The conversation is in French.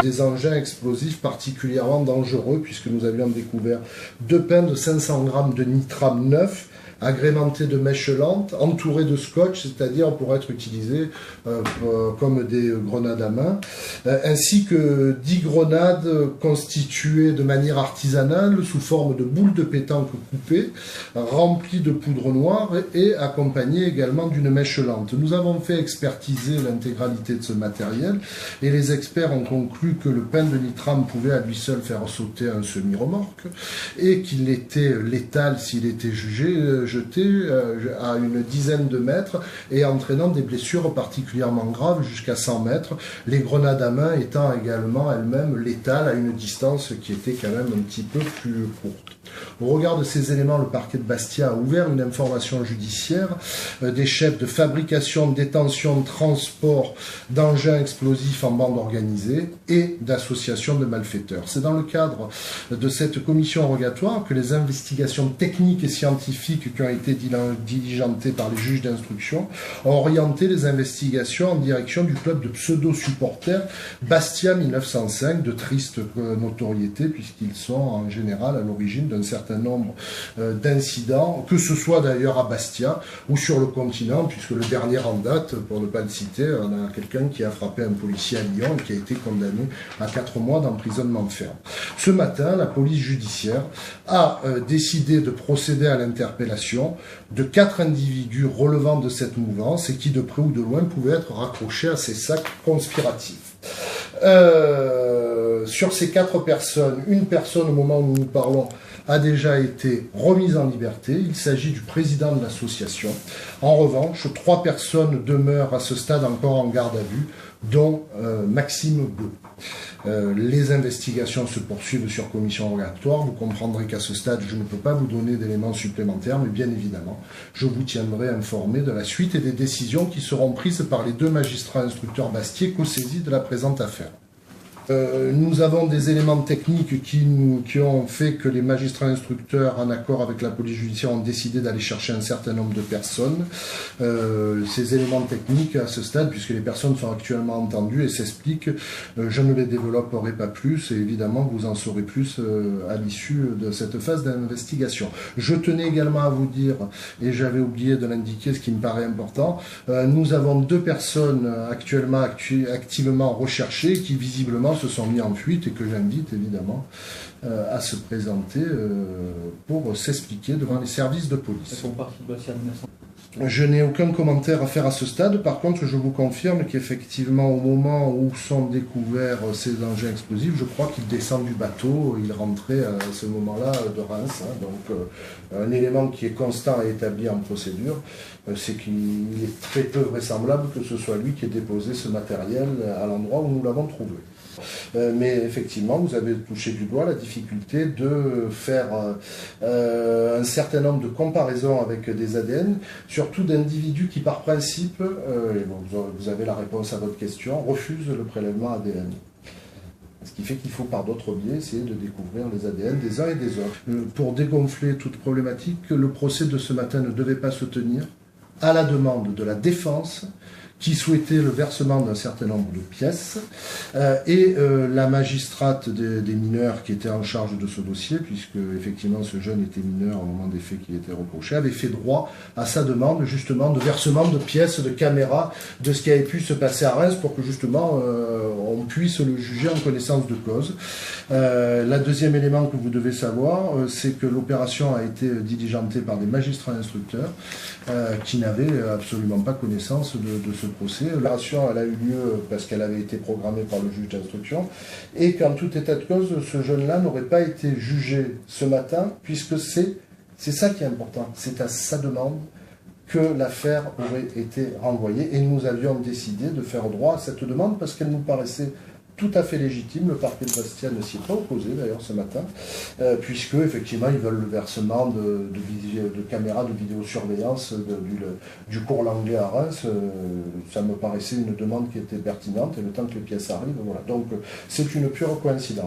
Des engins explosifs particulièrement dangereux puisque nous avions découvert 2 pains de 500 grammes de nitram neuf agrémentés de mèches lentes, entourés de scotch, c'est-à-dire pour être utilisés comme des grenades à main, ainsi que 10 grenades constituées de manière artisanale sous forme de boules de pétanque coupées, remplies de poudre noire et accompagnées également d'une mèche lente. Nous avons fait expertiser l'intégralité de ce matériel et les experts ont conclu que le pain de nitram pouvait à lui seul faire sauter un semi-remorque et qu'il était létal s'il était jeté à une dizaine de mètres et entraînant des blessures particulièrement graves jusqu'à 100 mètres, les grenades à main étant également elles-mêmes létales à une distance qui était quand même un petit peu plus courte. Au regard de ces éléments, le parquet de Bastia a ouvert une information judiciaire des chefs de fabrication, détention, transport d'engins explosifs en bande organisée et d'associations de malfaiteurs. C'est dans le cadre de cette commission rogatoire que les investigations techniques et scientifiques qui ont été diligentées par les juges d'instruction ont orienté les investigations en direction du club de pseudo-supporters Bastia 1905, de triste notoriété puisqu'ils sont en général à l'origine d'un certain nombre d'incidents, que ce soit d'ailleurs à Bastia ou sur le continent, puisque le dernier en date, pour ne pas le citer, on a quelqu'un qui a frappé un policier à Lyon et qui a été condamné à 4 mois d'emprisonnement ferme. Ce matin, la police judiciaire a décidé de procéder à l'interpellation de 4 individus relevant de cette mouvance et qui, de près ou de loin, pouvaient être raccrochés à ces sacs conspiratifs. Sur ces 4 personnes, une personne, au moment où nous parlons, a déjà été remise en liberté. Il s'agit du président de l'association. En revanche, 3 personnes demeurent à ce stade encore en garde à vue, dont Maxime Bleu. Les investigations se poursuivent sur commission rogatoire. Vous comprendrez qu'à ce stade, je ne peux pas vous donner d'éléments supplémentaires, mais bien évidemment, je vous tiendrai informé de la suite et des décisions qui seront prises par les 2 magistrats instructeurs bastiais co-saisis de la présente affaire. Nous avons des éléments techniques qui ont fait que les magistrats instructeurs, en accord avec la police judiciaire, ont décidé d'aller chercher un certain nombre de personnes. Ces éléments techniques, à ce stade, puisque les personnes sont actuellement entendues et s'expliquent, je ne les développerai pas plus et évidemment vous en saurez plus à l'issue de cette phase d'investigation. Je tenais également à vous dire, et j'avais oublié de l'indiquer, ce qui me paraît important, nous avons 2 personnes actuellement activement recherchées qui visiblement se sont mis en fuite et que j'invite évidemment à se présenter pour s'expliquer devant les services de police. Je n'ai aucun commentaire à faire à ce stade. Par contre, je vous confirme qu'effectivement, au moment où sont découverts ces engins explosifs, je crois qu'ils descendent du bateau, ils rentraient à ce moment-là de Reims. Donc, un élément qui est constant et établi en procédure, c'est qu'il est très peu vraisemblable que ce soit lui qui ait déposé ce matériel à l'endroit où nous l'avons trouvé. Mais effectivement, vous avez touché du doigt la difficulté de faire un certain nombre de comparaisons avec des ADN, surtout d'individus qui, par principe, et vous avez la réponse à votre question, refusent le prélèvement ADN. Ce qui fait qu'il faut, par d'autres biais, essayer de découvrir les ADN des uns et des autres. Pour dégonfler toute problématique, le procès de ce matin ne devait pas se tenir à la demande de la défense, qui souhaitait le versement d'un certain nombre de pièces, et la magistrate des mineurs qui était en charge de ce dossier, puisque effectivement ce jeune était mineur au moment des faits qui étaient reprochés, avait fait droit à sa demande justement de versement de pièces, de caméras, de ce qui avait pu se passer à Reims pour que justement on puisse le juger en connaissance de cause. La deuxième élément que vous devez savoir, c'est que l'opération a été diligentée par des magistrats instructeurs qui n'avaient absolument pas connaissance de ce procès. L'opération elle a eu lieu parce qu'elle avait été programmée par le juge d'instruction et qu'en tout état de cause, ce jeune-là n'aurait pas été jugé ce matin puisque c'est ça qui est important. C'est à sa demande que l'affaire aurait été renvoyée et nous avions décidé de faire droit à cette demande parce qu'elle nous paraissait tout à fait légitime. Le parquet de Bastia ne s'y est pas opposé d'ailleurs ce matin, puisque effectivement ils veulent le versement de caméras de vidéosurveillance du cours Langlais à Reims. Ça me paraissait une demande qui était pertinente et le temps que les pièces arrivent, voilà. Donc c'est une pure coïncidence.